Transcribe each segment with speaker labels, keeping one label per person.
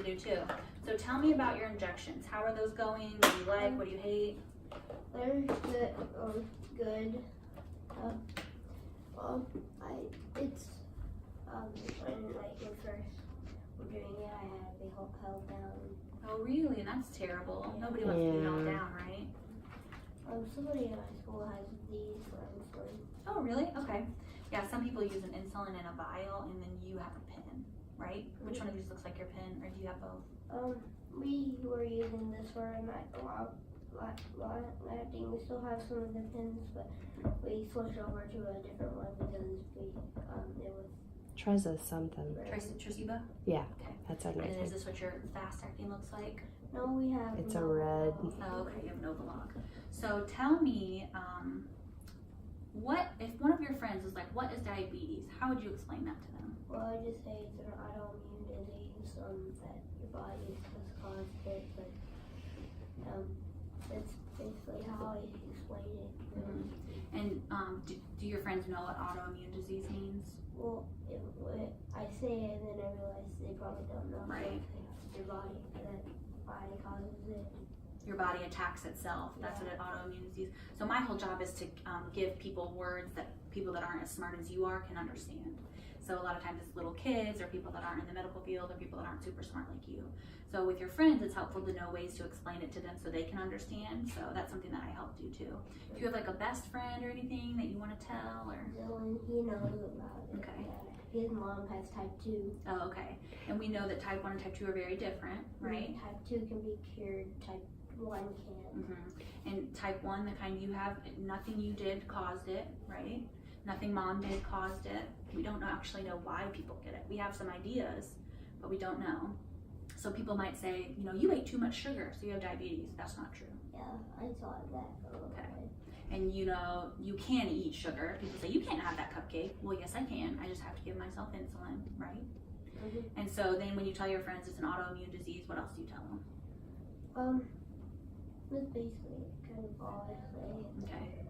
Speaker 1: do too. So tell me about your injections. How are those going? What do you like? What do you hate?
Speaker 2: They're good. Good. When first were doing it, I had a big held down.
Speaker 1: Oh really? That's terrible. Nobody wants to be held down, right?
Speaker 2: Somebody in my school has these for insulin.
Speaker 1: Oh really? Okay. Yeah, some people use an insulin in a vial and then you have a pen, right? Which one of these looks like your pen, or do you have both?
Speaker 2: We were using this for a lot. I think we still have some of the pins, but we switched over to a different one because it was
Speaker 3: Treza something.
Speaker 1: Tresiba?
Speaker 3: Yeah,
Speaker 1: okay.
Speaker 3: That's our nice
Speaker 1: And
Speaker 3: one.
Speaker 1: is this what your fast acting looks like?
Speaker 2: No, we have.
Speaker 3: It's a red.
Speaker 1: Oh, okay, you have Novolog. So tell me, what if one of your friends was like, what is diabetes? How would you explain that to them?
Speaker 2: Well, I just say it's an autoimmune disease that your body has caused it, but that's basically how I explain it.
Speaker 1: And do your friends know what autoimmune disease means?
Speaker 2: Well, I say it and then I realize they probably don't know.
Speaker 1: Right.
Speaker 2: Your body causes it.
Speaker 1: Your body attacks itself. That's what an autoimmune disease. So my whole job is to give people words that people that aren't as smart as you are can understand. So a lot of times it's little kids or people that aren't in the medical field or people that aren't super smart like you. So with your friends, it's helpful to know ways to explain it to them so they can understand. So that's something that I help do too. Do you have like a best friend or anything that you want to tell? Or
Speaker 2: Dylan, he knows about it.
Speaker 1: Okay.
Speaker 2: Yeah. His mom has type 2.
Speaker 1: Oh, okay. And we know that type 1 and type 2 are very different, right?
Speaker 2: Type 2 can be cured, type 1 can't.
Speaker 1: And type 1, the kind you have, nothing you did caused it, right? Nothing mom did caused it. We don't actually know why people get it. We have some ideas, but we don't know. So people might say, you know, you ate too much sugar, so you have diabetes. That's not true.
Speaker 2: Yeah, I thought that a little bit.
Speaker 1: And you know, you can eat sugar. People say, you can't have that cupcake. Well, yes, I can. I just have to give myself insulin, right? And so then when you tell your friends it's an autoimmune disease, what else do you tell them?
Speaker 2: That's basically kind of all I say.
Speaker 1: Okay.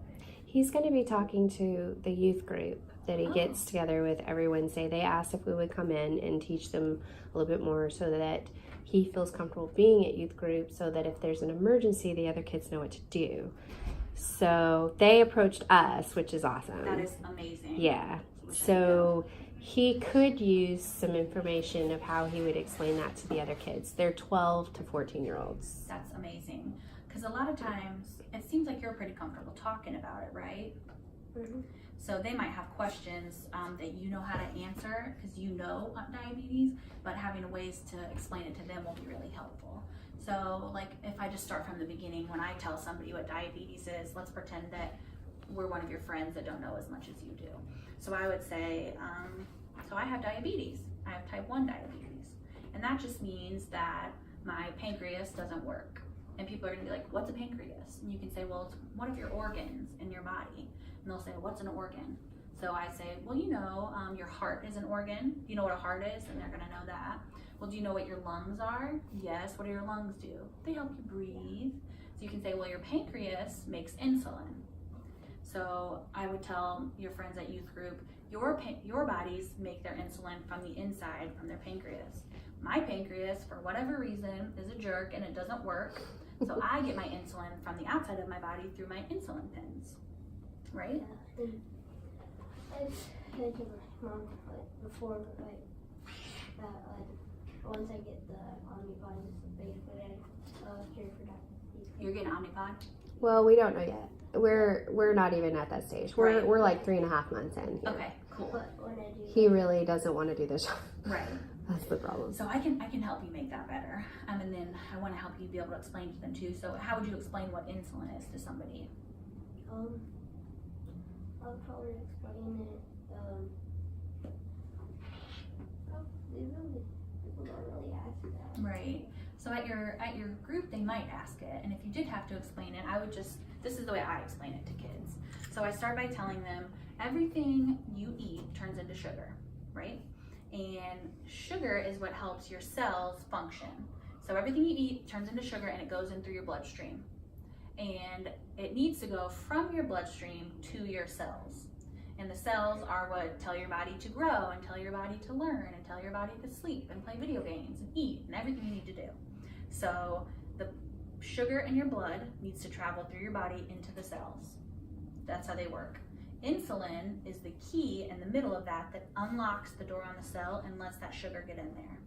Speaker 3: He's going to be talking to the youth group that he gets together with every Wednesday. They asked if we would come in and teach them a little bit more so that he feels comfortable being at youth group, so that if there's an emergency, the other kids know what to do. So they approached us, which is awesome.
Speaker 1: That is amazing.
Speaker 3: Yeah. So he could use some information of how he would explain that to the other kids. They're 12 to 14-year-olds.
Speaker 1: That's amazing. Because a lot of times, it seems like you're pretty comfortable talking about it, right? So they might have questions that you know how to answer because you know diabetes, but having ways to explain it to them will be really helpful. So like if I just start from the beginning, when I tell somebody what diabetes is, let's pretend that we're one of your friends that don't know as much as you do. So I would say, so I have diabetes. I have type 1 diabetes. And that just means that my pancreas doesn't work. And people are gonna be like, what's a pancreas? And you can say, well, it's one of your organs in your body. And they'll say, what's an organ? So I say, well, you know, your heart is an organ. Do you know what a heart is? And they're gonna know that. Well, do you know what your lungs are? Yes. What do your lungs do? They help you breathe. So you can say, well, your pancreas makes insulin. So I would tell your friends at youth group, your bodies make their insulin from the inside, from their pancreas. My pancreas, for whatever reason, is a jerk and it doesn't work. So I get my insulin from the outside of my body through my insulin pens, right?
Speaker 2: Yeah. I've said to my mom before, that once I get the Omnipod, basically I cure for diabetes.
Speaker 1: You're getting Omnipod?
Speaker 3: Well, we don't know yet. We're not even at that stage. We're like 3.5 months in here.
Speaker 1: Okay, cool.
Speaker 2: But when I do
Speaker 3: He really doesn't want to do this.
Speaker 1: Right.
Speaker 3: That's the problem.
Speaker 1: So I can help you make that better. And then I want to help you be able to explain to them too. So how would you explain what insulin is to somebody?
Speaker 2: I'll probably explain it. People don't really ask that.
Speaker 1: Right. So at your group, they might ask it. And if you did have to explain it, I would this is the way I explain it to kids. So I start by telling them everything you eat turns into sugar, right? And sugar is what helps your cells function. So everything you eat turns into sugar and it goes in through your bloodstream. And it needs to go from your bloodstream to your cells. And the cells are what tell your body to grow and tell your body to learn and tell your body to sleep and play video games and eat and everything you need to do. So the sugar in your blood needs to travel through your body into the cells. That's how they work. Insulin is the key in the middle of that unlocks the door on the cell and lets that sugar get in there.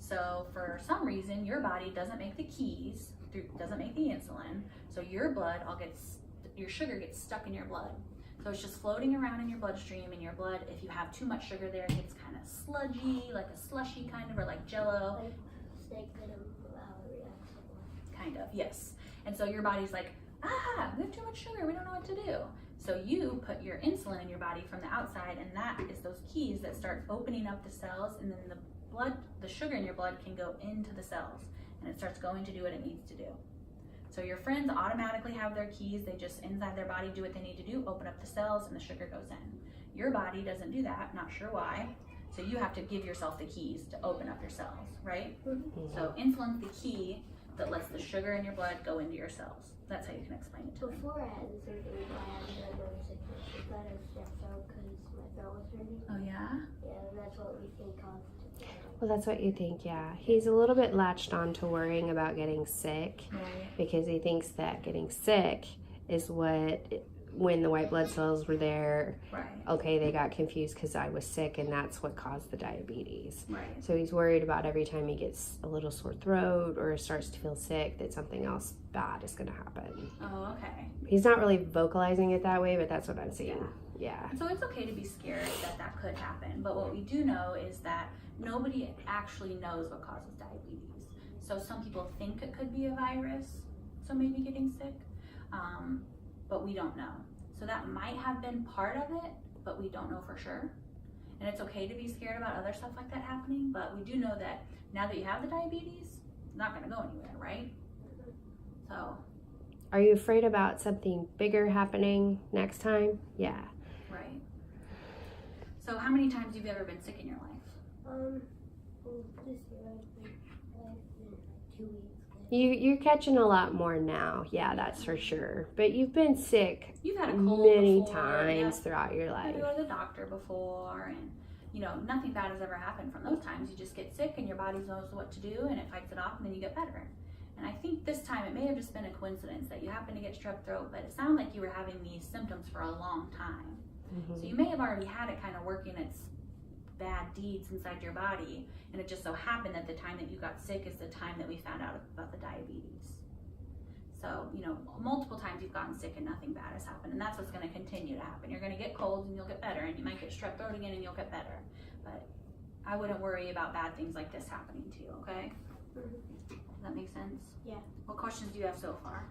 Speaker 1: So for some reason, your body doesn't make the keys, doesn't make the insulin, so your sugar gets stuck in your blood. So it's just floating around in your bloodstream, and your blood, if you have too much sugar there, it gets kind of sludgy, like a slushy kind of, or like Jello.
Speaker 2: Like steak venom, how it reacts.
Speaker 1: Kind of, yes. And so your body's like, we have too much sugar, we don't know what to do. So you put your insulin in your body from the outside, and that is those keys that start opening up the cells, and then the sugar in your blood can go into the cells, and it starts going to do what it needs to do. So your friends automatically have their keys. They just inside their body do what they need to do, open up the cells, and the sugar goes in. Your body doesn't do that, not sure why. So you have to give yourself the keys to open up your cells, right? So insulin's the key that lets the sugar in your blood go into your cells. That's how you can explain it to them.
Speaker 2: Before I had the surgery, I had a nervous sickness. I thought it was strep throat because my throat was hurting.
Speaker 1: Oh yeah?
Speaker 2: Yeah, and that's what we think caused it.
Speaker 3: Well, that's what you think, yeah. He's a little bit latched on to worrying about getting sick
Speaker 1: Right.
Speaker 3: because he thinks that getting sick is when the white blood cells were there,
Speaker 1: Right.
Speaker 3: okay, they got confused because I was sick and that's what caused the diabetes.
Speaker 1: Right.
Speaker 3: So he's worried about every time he gets a little sore throat or starts to feel sick that something else bad is going to happen.
Speaker 1: Oh, okay.
Speaker 3: He's not really vocalizing it that way, but that's what I'm seeing. Yeah.
Speaker 1: And so it's okay to be scared that could happen, but what we do know is that nobody actually knows what causes diabetes. So some people think it could be a virus, so maybe getting sick, but we don't know. So that might have been part of it, but we don't know for sure. And it's okay to be scared about other stuff like that happening, but we do know that now that you have the diabetes, it's not gonna go anywhere, right? So.
Speaker 3: Are you afraid about something bigger happening next time? Yeah.
Speaker 1: Right. So how many times have you ever been sick in your life?
Speaker 2: This year I've been like 2 weeks.
Speaker 3: You're catching a lot more now. Yeah, that's for sure. But you've been sick
Speaker 1: You've had a cold
Speaker 3: many
Speaker 1: before,
Speaker 3: times
Speaker 1: yeah.
Speaker 3: throughout your
Speaker 1: You
Speaker 3: life.
Speaker 1: go to the doctor before, and nothing bad has ever happened from those times. You just get sick and your body knows what to do and it fights it off and then you get better. And I think this time it may have just been a coincidence that you happened to get strep throat, but it sounded like you were having these symptoms for a long time.
Speaker 3: Mm-hmm.
Speaker 1: So you may have already had it kind of working its bad deeds inside your body, and it just so happened that the time that you got sick is the time that we found out about the diabetes. So, multiple times you've gotten sick and nothing bad has happened, and that's what's going to continue to happen. You're going to get colds and you'll get better, and you might get strep throat again and you'll get better. But I wouldn't worry about bad things like this happening to you, okay? Does that make sense?
Speaker 2: Yeah.
Speaker 1: What questions do you have so far?